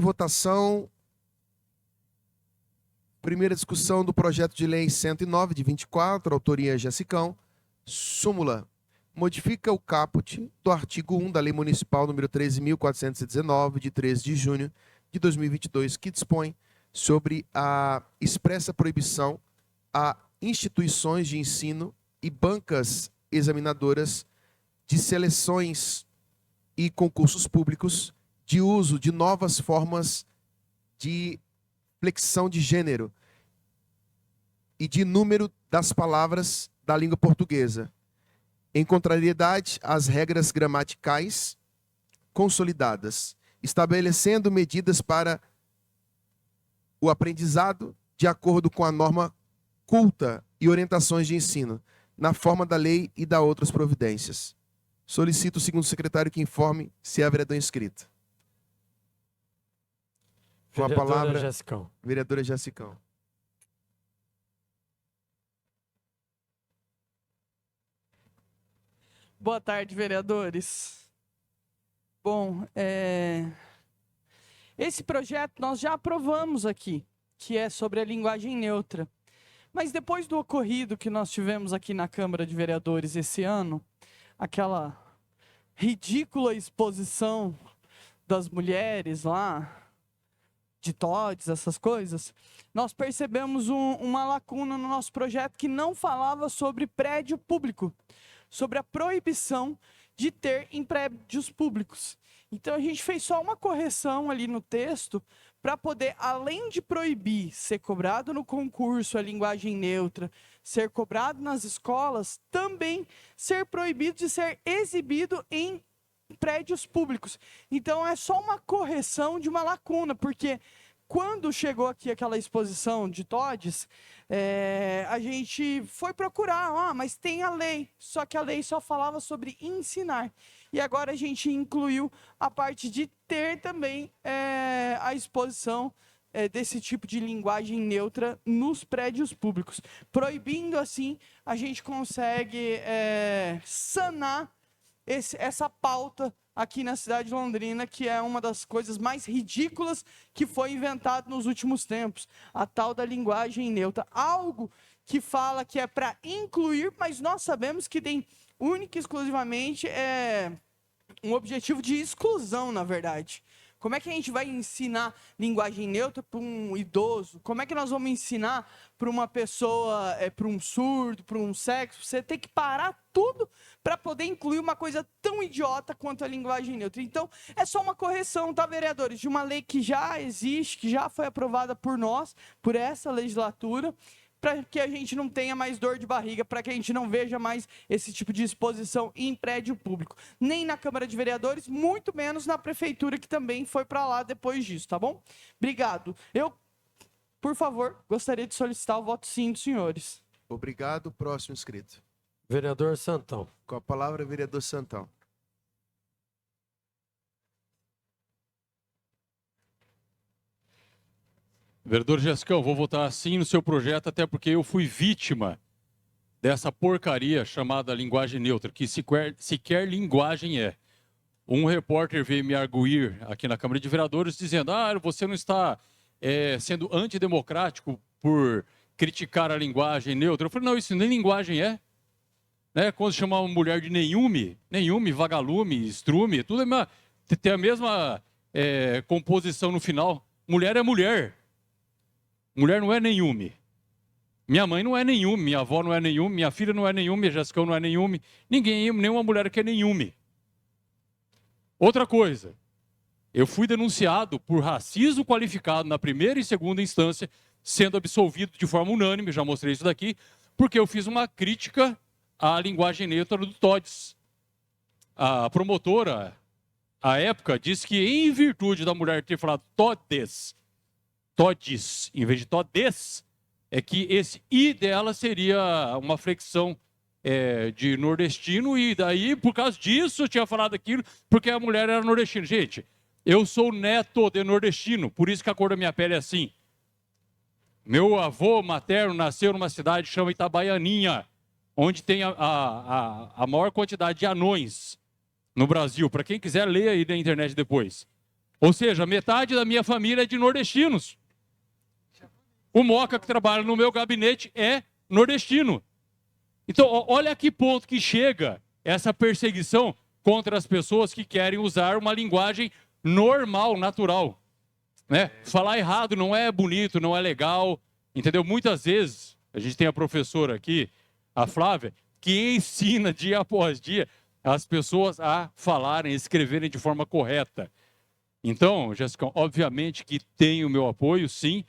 votação. Primeira discussão do projeto de lei 109, de 24, autoria Jessicão. Súmula. Modifica o caput do artigo 1 da Lei Municipal número 13.419, de 13 de junho de 2022, que dispõe sobre a expressa proibição a instituições de ensino e bancas examinadoras de seleções e concursos públicos de uso de novas formas de flexão de gênero e de número das palavras da língua portuguesa, em contrariedade às regras gramaticais consolidadas, estabelecendo medidas para o aprendizado de acordo com a norma culta e orientações de ensino, na forma da lei e da outras providências. Solicito o segundo secretário que informe se há vereador inscrito. Com a palavra, Jessicão. vereadora Jessicão. Boa tarde, vereadores. Bom, esse projeto nós já aprovamos aqui, que é sobre a linguagem neutra. Mas depois do ocorrido que nós tivemos aqui na Câmara de Vereadores esse ano, aquela ridícula exposição das mulheres lá, de TODs, essas coisas, nós percebemos uma lacuna no nosso projeto que não falava sobre prédio público, sobre a proibição de ter em prédios públicos. Então a gente fez só uma correção ali no texto para poder, além de proibir ser cobrado no concurso a linguagem neutra, ser cobrado nas escolas, também ser proibido de ser exibido em prédios públicos. Então é só uma correção de uma lacuna, porque quando chegou aqui aquela exposição de TODs, a gente foi procurar, mas tem a lei, só que a lei só falava sobre ensinar. E agora a gente incluiu a parte de ter também a exposição desse tipo de linguagem neutra nos prédios públicos. Proibindo assim, a gente consegue sanar essa pauta aqui na cidade de Londrina, que é uma das coisas mais ridículas que foi inventado nos últimos tempos, a tal da linguagem neutra. Algo que fala que é para incluir, mas nós sabemos que tem única e exclusivamente um objetivo de exclusão, na verdade. Como é que a gente vai ensinar linguagem neutra para um idoso? Como é que nós vamos ensinar para uma pessoa, para um surdo, para um cego? Você tem que parar tudo para poder incluir uma coisa tão idiota quanto a linguagem neutra. Então, é só uma correção, tá, vereadores? De uma lei que já existe, que já foi aprovada por nós, por essa legislatura, para que a gente não tenha mais dor de barriga, para que a gente não veja mais esse tipo de exposição em prédio público. Nem na Câmara de Vereadores, muito menos na Prefeitura, que também foi para lá depois disso, tá bom? Obrigado. Eu, por favor, gostaria de solicitar o voto sim dos senhores. Obrigado. Próximo inscrito. Vereador Santão. Com a palavra, vereador Santão. Vereador Jessicão, vou votar sim no seu projeto, até porque eu fui vítima dessa porcaria chamada linguagem neutra, que sequer linguagem é. Um repórter veio me arguir aqui na Câmara de Vereadores dizendo: você não está sendo antidemocrático por criticar a linguagem neutra. Eu falei: não, isso nem linguagem é. Né? Quando chamar uma mulher de nenhume, vagalume, estrume, tudo tem a mesma composição no final. Mulher é mulher. Mulher não é nenhume. Minha mãe não é nenhume, minha avó não é nenhume, minha filha não é nenhume, minha Jessicão não é nenhume. Nenhuma mulher que é nenhume. Outra coisa, eu fui denunciado por racismo qualificado na primeira e segunda instância, sendo absolvido de forma unânime, já mostrei isso daqui, porque eu fiz uma crítica à linguagem neutra do TODs. A promotora, à época, disse que em virtude da mulher ter falado TODs, em vez de TODes, é que esse I dela seria uma flexão de nordestino, e daí, por causa disso, eu tinha falado aquilo, porque a mulher era nordestina. Gente, eu sou neto de nordestino, por isso que a cor da minha pele é assim. Meu avô materno nasceu numa cidade que chama Itabaianinha, onde tem a maior quantidade de anões no Brasil. Para quem quiser, leia aí na internet depois. Ou seja, metade da minha família é de nordestinos. O Moca que trabalha no meu gabinete é nordestino. Então, olha a que ponto que chega essa perseguição contra as pessoas que querem usar uma linguagem normal, natural. Né? Falar errado não é bonito, não é legal, entendeu? Muitas vezes, a gente tem a professora aqui, a Flávia, que ensina dia após dia as pessoas a falarem, escreverem de forma correta. Então, Jéssica, obviamente que tem o meu apoio, sim,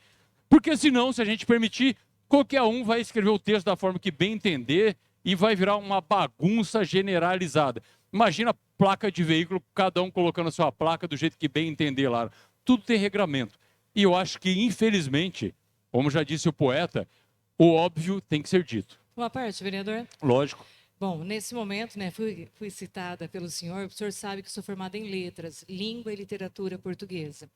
porque senão, se a gente permitir, qualquer um vai escrever o texto da forma que bem entender e vai virar uma bagunça generalizada. Imagina a placa de veículo, cada um colocando a sua placa do jeito que bem entender lá. Tudo tem regramento. E eu acho que, infelizmente, como já disse o poeta, o óbvio tem que ser dito. Uma parte, vereador. Lógico. Bom, nesse momento, né, fui citada pelo senhor. O senhor sabe que sou formada em letras, língua e literatura portuguesa.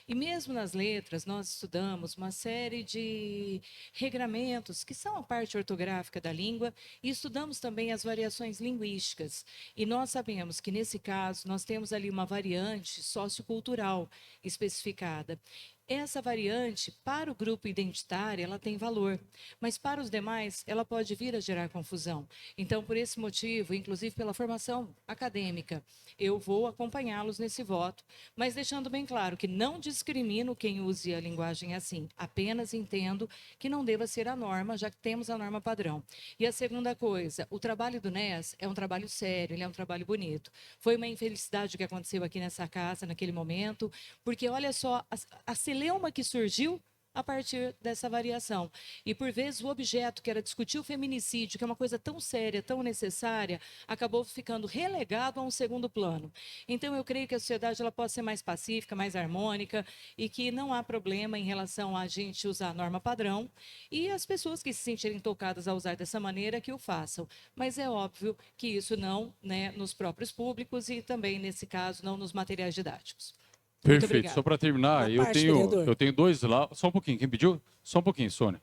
E mesmo nas letras, nós estudamos uma série de regramentos que são a parte ortográfica da língua e estudamos também as variações linguísticas. E nós sabemos que, nesse caso, nós temos ali uma variante sociocultural especificada. Essa variante, para o grupo identitário, ela tem valor, mas para os demais, ela pode vir a gerar confusão. Então, por esse motivo, inclusive pela formação acadêmica, eu vou acompanhá-los nesse voto, mas deixando bem claro que não discrimino quem use a linguagem assim, apenas entendo que não deva ser a norma, já que temos a norma padrão. E a segunda coisa, o trabalho do NES é um trabalho sério, ele é um trabalho bonito. Foi uma infelicidade o que aconteceu aqui nessa casa, naquele momento, porque olha só, a celeuma que surgiu a partir dessa variação. E, por vezes, o objeto que era discutir o feminicídio, que é uma coisa tão séria, tão necessária, acabou ficando relegado a um segundo plano. Então, eu creio que a sociedade ela pode ser mais pacífica, mais harmônica, e que não há problema em relação a gente usar a norma padrão, e as pessoas que se sentirem tocadas a usar dessa maneira, que o façam. Mas é óbvio que isso não, né, nos próprios públicos e também, nesse caso, não nos materiais didáticos. Perfeito. Só para terminar, eu tenho dois laudos. Só um pouquinho, quem pediu? Só um pouquinho, Sônia.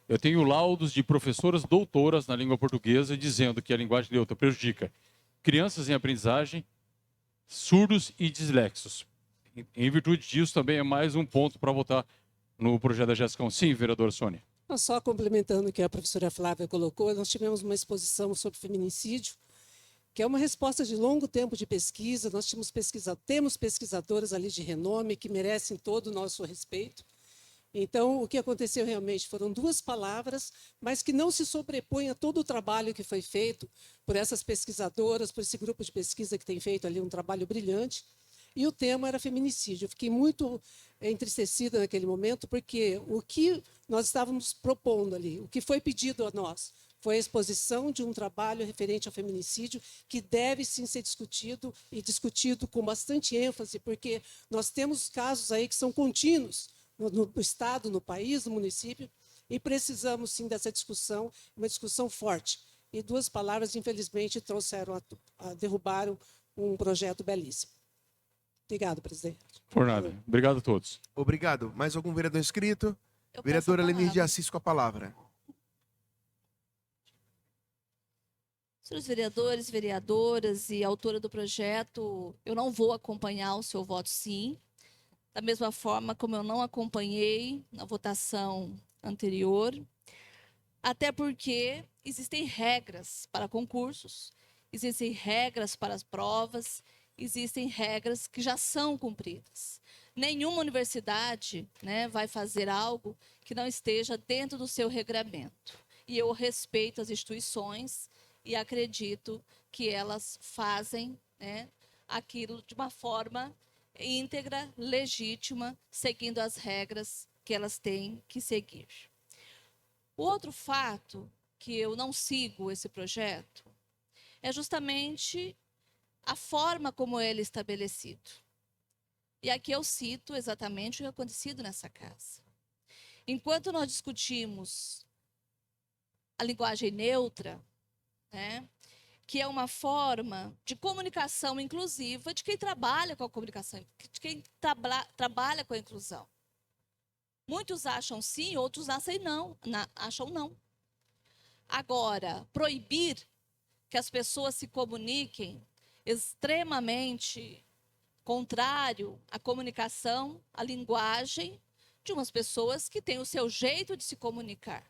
Eu tenho laudos de professoras doutoras na língua portuguesa dizendo que a linguagem neutra prejudica crianças em aprendizagem, surdos e dislexos. Em virtude disso, também é mais um ponto para votar no projeto da Jéssica. Sim, vereadora Sônia. Só complementando o que a professora Flávia colocou, nós tivemos uma exposição sobre feminicídio, que é uma resposta de longo tempo de pesquisa. Nós temos pesquisadoras ali de renome que merecem todo o nosso respeito. Então, o que aconteceu realmente foram duas palavras, mas que não se sobrepõem a todo o trabalho que foi feito por essas pesquisadoras, por esse grupo de pesquisa que tem feito ali um trabalho brilhante. E o tema era feminicídio. Eu fiquei muito entristecida naquele momento, porque o que nós estávamos propondo ali, o que foi pedido a nós, foi a exposição de um trabalho referente ao feminicídio que deve sim ser discutido e discutido com bastante ênfase, porque nós temos casos aí que são contínuos no Estado, no país, no município, e precisamos sim dessa discussão, uma discussão forte. E duas palavras, infelizmente, derrubaram um projeto belíssimo. Obrigado, presidente. Por nada. Obrigado a todos. Obrigado. Mais algum vereador inscrito? Eu peço Vereadora a Lenir de palavra. Assis com a palavra. Senhores vereadores, vereadoras e autora do projeto, eu não vou acompanhar o seu voto sim, da mesma forma como eu não acompanhei na votação anterior, até porque existem regras para concursos, existem regras para as provas, existem regras que já são cumpridas. Nenhuma universidade, né, vai fazer algo que não esteja dentro do seu regramento. E eu respeito as instituições e acredito que elas fazem, né, aquilo de uma forma íntegra, legítima, seguindo as regras que elas têm que seguir. O outro fato que eu não sigo esse projeto é justamente a forma como ele é estabelecido. E aqui eu cito exatamente o que é acontecido nessa casa. Enquanto nós discutimos a linguagem neutra, né, que é uma forma de comunicação inclusiva de quem trabalha com a comunicação, de quem trabalha com a inclusão. Muitos acham sim, outros acham não. Agora, proibir que as pessoas se comuniquem extremamente contrário à comunicação, à linguagem de umas pessoas que têm o seu jeito de se comunicar.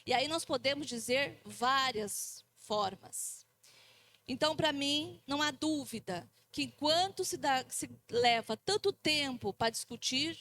E aí nós podemos dizer várias formas. Então, para mim, não há dúvida que enquanto se leva tanto tempo para discutir,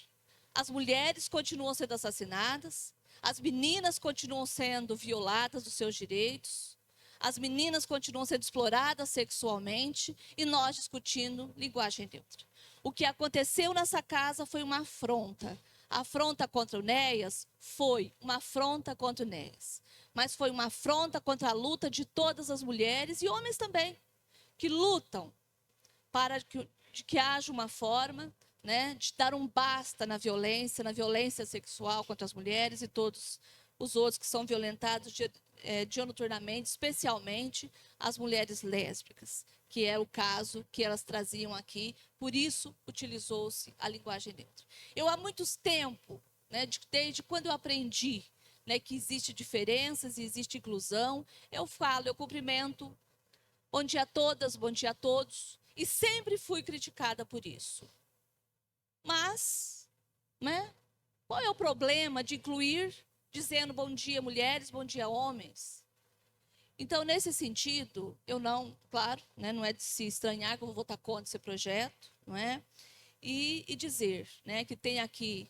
as mulheres continuam sendo assassinadas, as meninas continuam sendo violadas dos seus direitos, as meninas continuam sendo exploradas sexualmente e nós discutindo linguagem neutra. O que aconteceu nessa casa foi uma afronta. A afronta contra o Néas foi uma afronta contra o Néas. Mas foi uma afronta contra a luta de todas as mulheres e homens também, que lutam para que haja uma forma, né, de dar um basta na violência sexual contra as mulheres e todos os outros que são violentados dioturnamente, especialmente as mulheres lésbicas, que é o caso que elas traziam aqui, por isso utilizou-se a linguagem neutra. Eu há muito tempo, né, desde quando eu aprendi, né, que existe diferenças e existe inclusão, eu falo, eu cumprimento, bom dia a todas, bom dia a todos, e sempre fui criticada por isso. Mas, né, qual é o problema de incluir dizendo bom dia mulheres, bom dia homens? Então, nesse sentido, eu não, claro, né, não é de se estranhar que eu vou votar contra esse projeto, não é? E dizer, né, que tem aqui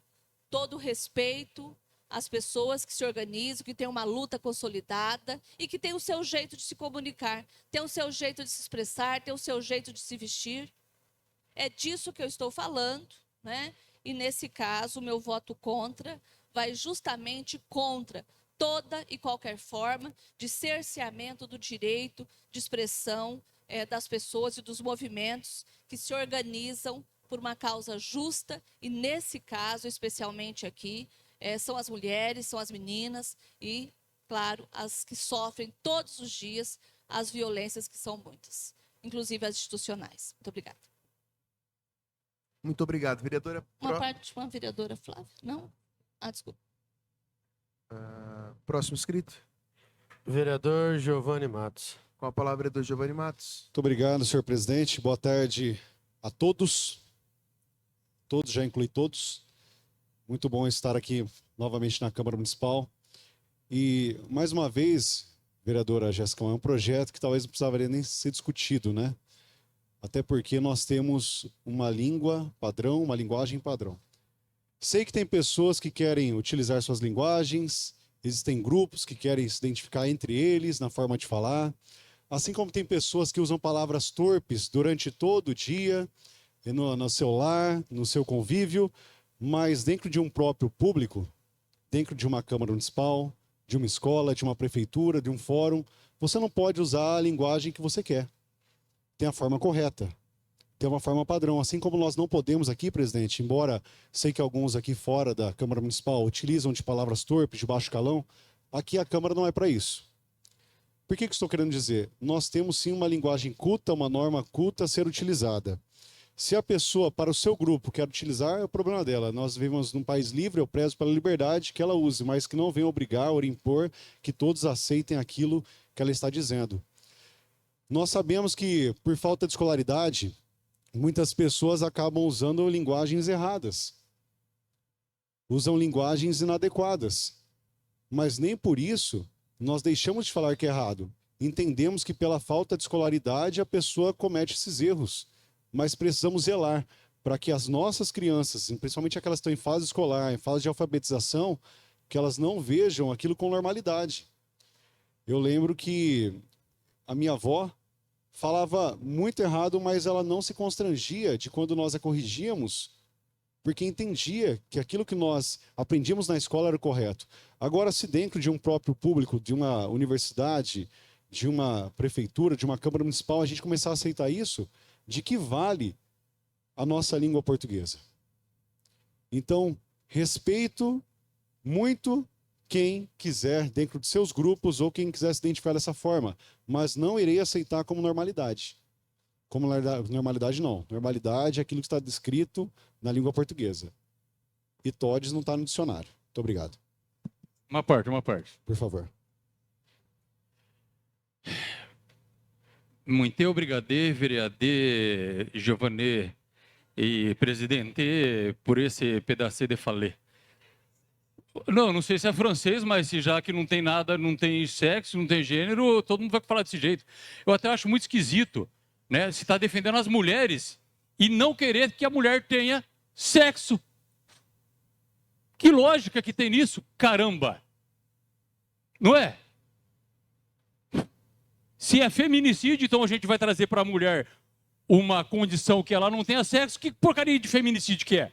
todo o respeito às pessoas que se organizam, que têm uma luta consolidada e que têm o seu jeito de se comunicar, têm o seu jeito de se expressar, têm o seu jeito de se vestir. É disso que eu estou falando, né? E nesse caso, o meu voto contra vai justamente contra toda e qualquer forma de cerceamento do direito de expressão das pessoas e dos movimentos que se organizam por uma causa justa e, nesse caso, especialmente aqui, são as mulheres, são as meninas e, claro, as que sofrem todos os dias as violências, que são muitas, inclusive as institucionais. Muito obrigada. Muito obrigado, vereadora. Uma parte com a vereadora Flávia, não? Ah, desculpa. Próximo inscrito. Vereador Giovanni Matos. Com a palavra, vereador Giovanni Matos. Muito obrigado, senhor presidente. Boa tarde a todos. Todos, já inclui todos. Muito bom estar aqui novamente na Câmara Municipal. E, mais uma vez, vereadora Jéssica, é um projeto que talvez não precisaria nem ser discutido, né? Até porque nós temos uma língua padrão, uma linguagem padrão. Sei que tem pessoas que querem utilizar suas linguagens, existem grupos que querem se identificar entre eles na forma de falar, assim como tem pessoas que usam palavras torpes durante todo o dia, no seu lar, no seu convívio, mas dentro de um próprio público, dentro de uma Câmara Municipal, de uma escola, de uma prefeitura, de um fórum, você não pode usar a linguagem que você quer. Tem a forma correta. Tem uma forma padrão. Assim como nós não podemos aqui, presidente, embora sei que alguns aqui fora da Câmara Municipal utilizam de palavras torpes, de baixo calão, aqui a Câmara não é para isso. Por que estou querendo dizer? Nós temos sim uma linguagem culta, uma norma culta a ser utilizada. Se a pessoa, para o seu grupo, quer utilizar, é o problema dela. Nós vivemos num país livre, eu prezo pela liberdade que ela use, mas que não venha obrigar ou impor que todos aceitem aquilo que ela está dizendo. Nós sabemos que, por falta de escolaridade, muitas pessoas acabam usando linguagens erradas. Usam linguagens inadequadas. Mas nem por isso nós deixamos de falar que é errado. Entendemos que pela falta de escolaridade a pessoa comete esses erros. Mas precisamos zelar para que as nossas crianças, principalmente aquelas que estão em fase escolar, em fase de alfabetização, que elas não vejam aquilo com normalidade. Eu lembro que a minha avó falava muito errado, mas ela não se constrangia de quando nós a corrigíamos, porque entendia que aquilo que nós aprendíamos na escola era o correto. Agora, se dentro de um próprio público, de uma universidade, de uma prefeitura, de uma Câmara Municipal, a gente começar a aceitar isso, de que vale a nossa língua portuguesa? Então, respeito muito quem quiser dentro de seus grupos ou quem quiser se identificar dessa forma, mas não irei aceitar como normalidade. Como normalidade não. Normalidade é aquilo que está descrito na língua portuguesa. E todes não está no dicionário. Muito obrigado. Uma parte. Por favor. Muito obrigado, vereador Giovanni e presidente por esse pedaço de falê. Não sei se é francês, mas já que não tem nada, não tem sexo, não tem gênero, todo mundo vai falar desse jeito. Eu até acho muito esquisito, né? Se está defendendo as mulheres e não querer que a mulher tenha sexo. Que lógica que tem nisso? Caramba! Não é? Se é feminicídio, então a gente vai trazer para a mulher uma condição que ela não tenha sexo. Que porcaria de feminicídio que é?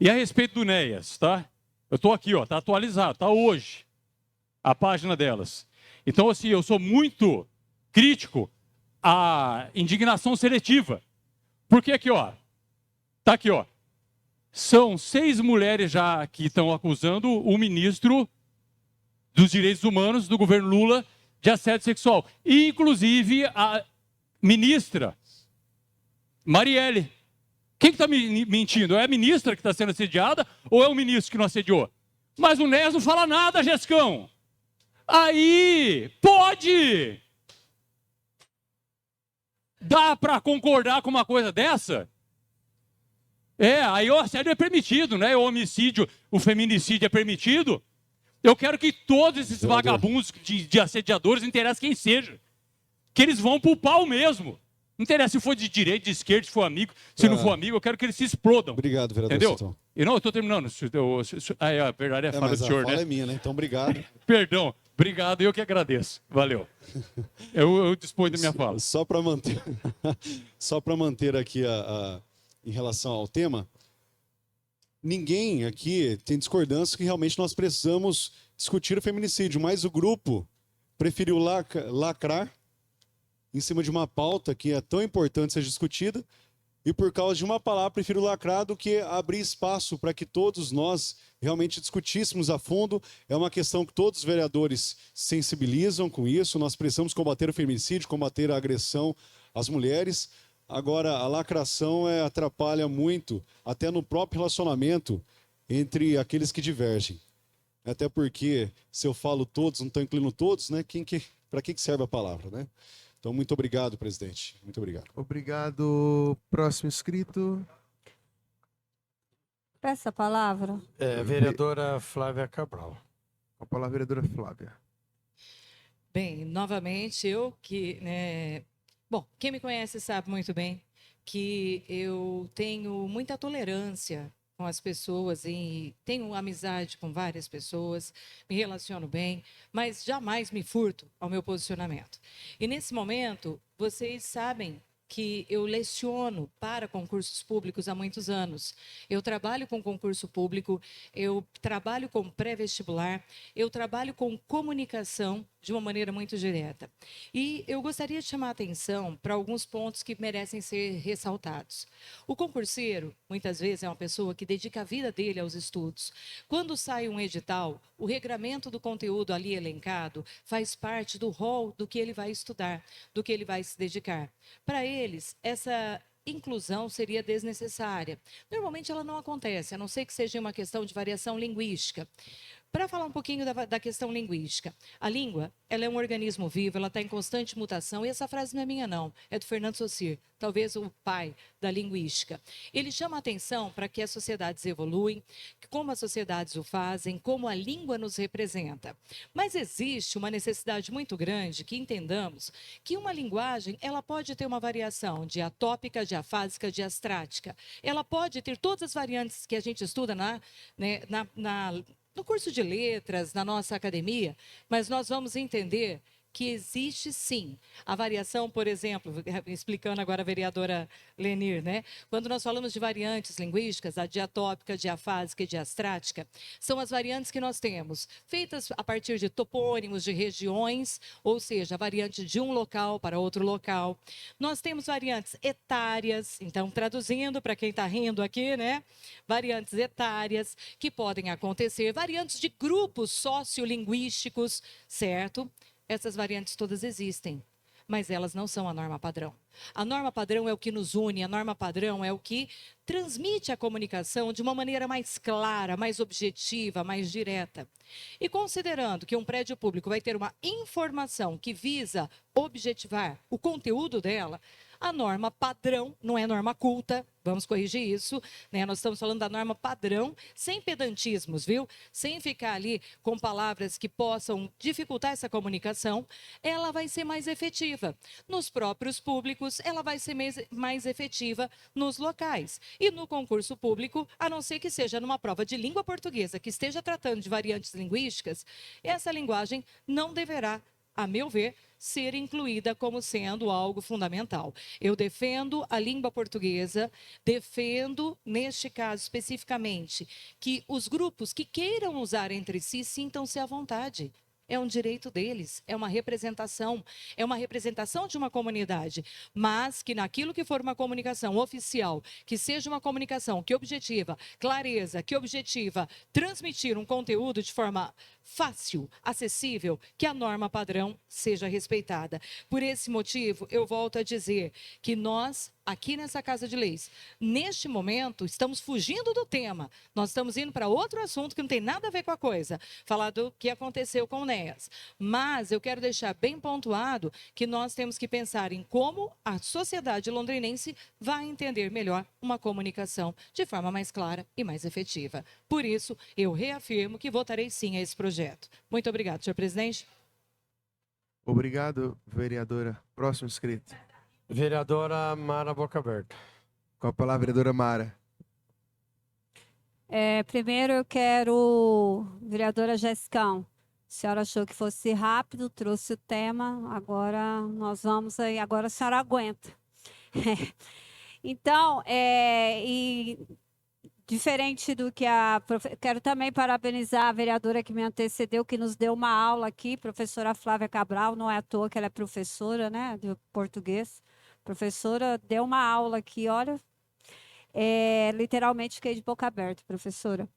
E a respeito do NEAS, tá? Eu estou aqui, ó, tá atualizado, tá hoje a página delas. Então, assim, eu sou muito crítico à indignação seletiva. Porque aqui, ó, tá aqui, ó. São 6 mulheres já que estão acusando o ministro dos Direitos Humanos do governo Lula de assédio sexual. E, inclusive, a ministra Marielle. Quem que está mentindo? É a ministra que está sendo assediada ou é o ministro que não assediou? Mas o NEAS não fala nada, Jescão. Aí, pode! Dá para concordar com uma coisa dessa? Aí o assédio é permitido, né? O homicídio, o feminicídio é permitido. Eu quero que todos esses vagabundos de assediadores, não interessa quem seja, que eles vão pro pau mesmo. Não interessa se for de direita, de esquerda, se for amigo, se não for amigo, eu quero que eles se explodam. Obrigado, vereador. Entendeu? Citão. E não, eu estou terminando. A verdade é fala do senhor, fala né? é minha, né? Então, obrigado. Perdão, obrigado, eu que agradeço. Valeu. Eu disponho da minha fala. Só para manter, só para manter aqui em relação ao tema, ninguém aqui tem discordância que realmente nós precisamos discutir o feminicídio, mas o grupo preferiu lacrar em cima de uma pauta que é tão importante ser discutida, e por causa de uma palavra prefiro lacrar do que abrir espaço para que todos nós realmente discutíssemos a fundo. É uma questão que todos os vereadores sensibilizam com isso. Nós precisamos combater o feminicídio, combater a agressão às mulheres. Agora, a lacração atrapalha muito, até no próprio relacionamento entre aqueles que divergem. Até porque, se eu falo todos, não estou incluindo todos, né? Para que serve a palavra, né? Então, muito obrigado, presidente. Muito obrigado. Obrigado. Próximo inscrito. Peça a palavra. Vereadora Flávia Cabral. Com a palavra, vereadora Flávia. Bem, novamente, Bom, quem me conhece sabe muito bem que eu tenho muita tolerância com as pessoas e tenho amizade com várias pessoas, me relaciono bem, mas jamais me furto ao meu posicionamento. E nesse momento, vocês sabem que eu leciono para concursos públicos há muitos anos. Eu trabalho com concurso público, eu trabalho com pré-vestibular, eu trabalho com comunicação de uma maneira muito direta. E eu gostaria de chamar a atenção para alguns pontos que merecem ser ressaltados. O concurseiro, muitas vezes, é uma pessoa que dedica a vida dele aos estudos. Quando sai um edital, o regramento do conteúdo ali elencado faz parte do rol do que ele vai estudar, do que ele vai se dedicar. Para eles, essa inclusão seria desnecessária. Normalmente ela não acontece, a não ser que seja uma questão de variação linguística. Para falar um pouquinho da questão linguística, a língua, ela é um organismo vivo, ela está em constante mutação, e essa frase não é minha não, é do Fernando Saussure, talvez o pai da linguística. Ele chama a atenção para que as sociedades evoluem, como as sociedades o fazem, como a língua nos representa. Mas existe uma necessidade muito grande que entendamos que uma linguagem, ela pode ter uma variação diatópica, diafásica, diastrática. Ela pode ter todas as variantes que a gente estuda no curso de letras, na nossa academia, mas nós vamos entender que existe sim a variação, por exemplo, explicando agora a vereadora Lenir, né? Quando nós falamos de variantes linguísticas, a diatópica, diafásica e diastrática, são as variantes que nós temos, feitas a partir de topônimos de regiões, ou seja, a variante de um local para outro local. Nós temos variantes etárias, então, traduzindo para quem está rindo aqui, né? Variantes etárias que podem acontecer, variantes de grupos sociolinguísticos, certo? Essas variantes todas existem, mas elas não são a norma padrão. A norma padrão é o que nos une, a norma padrão é o que transmite a comunicação de uma maneira mais clara, mais objetiva, mais direta. E considerando que um prédio público vai ter uma informação que visa objetivar o conteúdo dela, A norma padrão, não é norma culta, vamos corrigir isso, né? Nós estamos falando da norma padrão, sem pedantismos, viu? Sem ficar ali com palavras que possam dificultar essa comunicação, ela vai ser mais efetiva nos próprios públicos, ela vai ser mais efetiva nos locais. E no concurso público, a não ser que seja numa prova de língua portuguesa, que esteja tratando de variantes linguísticas, essa linguagem não deverá, a meu ver, ser incluída como sendo algo fundamental. Eu defendo a língua portuguesa, defendo, neste caso especificamente, que os grupos que queiram usar entre si sintam-se à vontade. É um direito deles, é uma representação de uma comunidade, mas que naquilo que for uma comunicação oficial, que seja uma comunicação que objetiva clareza, que objetiva transmitir um conteúdo de forma fácil, acessível, que a norma padrão seja respeitada. Por esse motivo, eu volto a dizer que nós, aqui nessa Casa de Leis, neste momento, estamos fugindo do tema. Nós estamos indo para outro assunto que não tem nada a ver com a coisa, falar do que aconteceu com o NEAS. Mas eu quero deixar bem pontuado que nós temos que pensar em como a sociedade londrinense vai entender melhor uma comunicação de forma mais clara e mais efetiva. Por isso, eu reafirmo que votarei sim a esse projeto. Muito obrigado, senhor presidente. Obrigado, vereadora. Próximo inscrito. Vereadora Mara Boca Aberta. Com a palavra, vereadora Mara. Primeiro eu quero, vereadora Jessicão, a senhora achou que fosse rápido, trouxe o tema, agora nós vamos aí, agora a senhora aguenta. Então, diferente do que quero também parabenizar a vereadora que me antecedeu, que nos deu uma aula aqui, professora Flávia Cabral, não é à toa que ela é professora, né, de português. Professora, deu uma aula aqui, olha, literalmente fiquei de boca aberta, professora.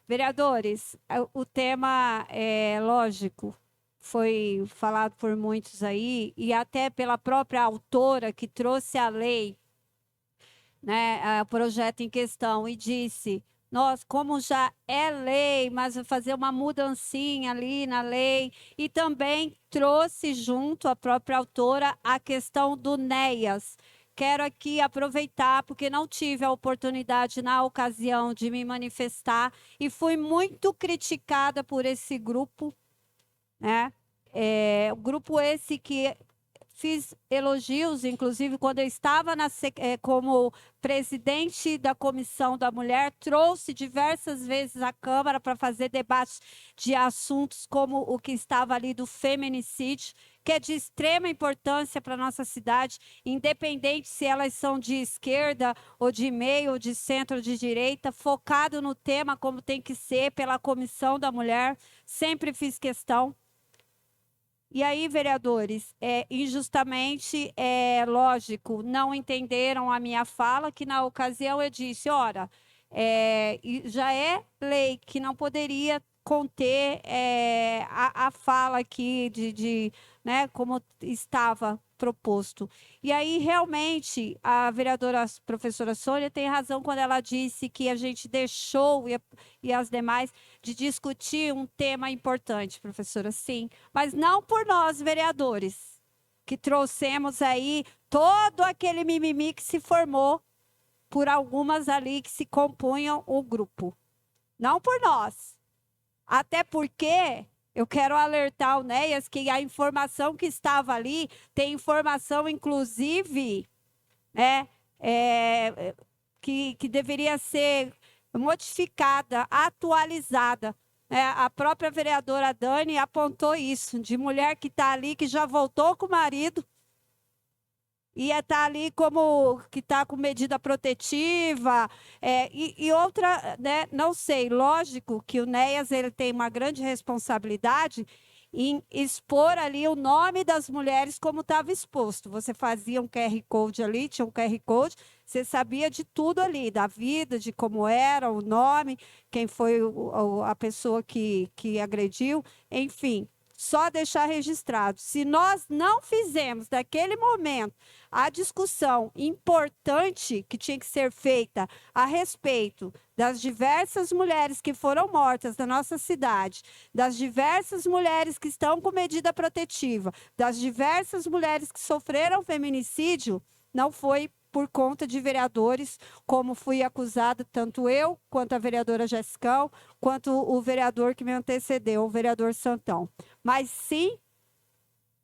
Vereadores, o tema é lógico, foi falado por muitos aí, e até pela própria autora que trouxe a lei, né, o projeto em questão, e disse, nós, como já é lei, mas vou fazer uma mudancinha ali na lei, e também trouxe junto a própria autora a questão do NEAS. Quero aqui aproveitar, porque não tive a oportunidade na ocasião de me manifestar, e fui muito criticada por esse grupo, né? O grupo esse que fiz elogios, inclusive quando eu estava como presidente da Comissão da Mulher, trouxe diversas vezes à Câmara para fazer debates de assuntos como o que estava ali do feminicídio, que é de extrema importância para a nossa cidade, independente se elas são de esquerda, ou de meio, ou de centro, ou de direita, focado no tema como tem que ser pela Comissão da Mulher, sempre fiz questão. E aí, vereadores, injustamente, lógico, não entenderam a minha fala, que na ocasião eu disse, ora, já é lei que não poderia conter a fala aqui né, como estava proposto. E aí, realmente, a vereadora professora Sônia tem razão quando ela disse que a gente deixou, e as demais, de discutir um tema importante, professora, sim, mas não por nós, vereadores, que trouxemos aí todo aquele mimimi que se formou por algumas ali que se compunham o grupo. Não por nós. Até porque eu quero alertar o NEAS que a informação que estava ali tem informação, inclusive, né, que deveria ser modificada, atualizada. A própria vereadora Dani apontou isso, de mulher que está ali, que já voltou com o marido, e está ali como que está com medida protetiva, e outra, né, não sei, lógico que o NEAS ele tem uma grande responsabilidade em expor ali o nome das mulheres como estava exposto. Você fazia um QR Code ali, tinha um QR Code, você sabia de tudo ali, da vida, de como era, o nome, quem foi a pessoa que agrediu, enfim. só deixar registrado. Se nós não fizermos naquele momento a discussão importante que tinha que ser feita a respeito das diversas mulheres que foram mortas na nossa cidade, das diversas mulheres que estão com medida protetiva, das diversas mulheres que sofreram feminicídio, não foi por conta de vereadores, como fui acusada, tanto eu, quanto a vereadora Jessicão, quanto o vereador que me antecedeu, o vereador Santão. Mas sim,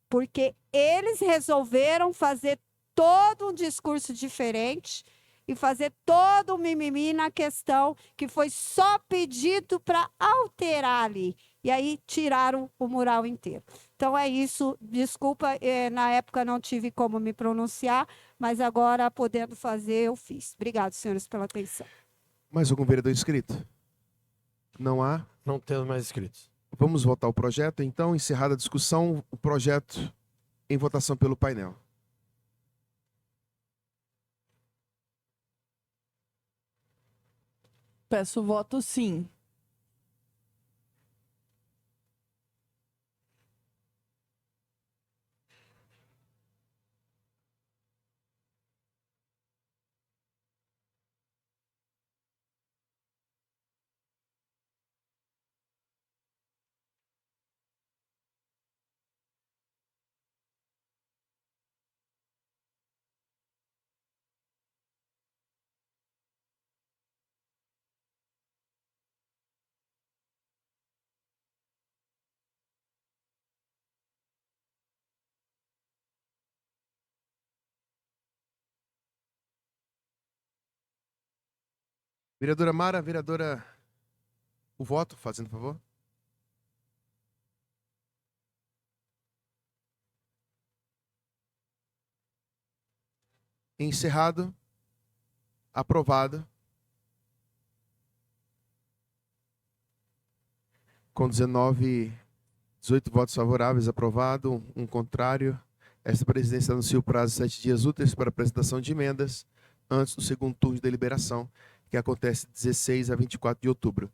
porque eles resolveram fazer todo um discurso diferente e fazer todo um mimimi na questão que foi só pedido para alterar ali. E aí tiraram o mural inteiro. Então é isso. Desculpa, na época não tive como me pronunciar, mas agora, podendo fazer, eu fiz. Obrigado, senhores, pela atenção. Mais algum vereador inscrito? Não há? Não temos mais inscritos. Vamos votar o projeto, então. Encerrada a discussão, o projeto em votação pelo painel. Peço voto sim. Vereadora Mara, vereadora... O voto, fazendo favor. Encerrado. Aprovado. Com 18 votos favoráveis, aprovado, um contrário. Esta presidência anuncia o prazo de 7 dias úteis para apresentação de emendas antes do segundo turno de deliberação, que acontece de 16 a 24 de outubro.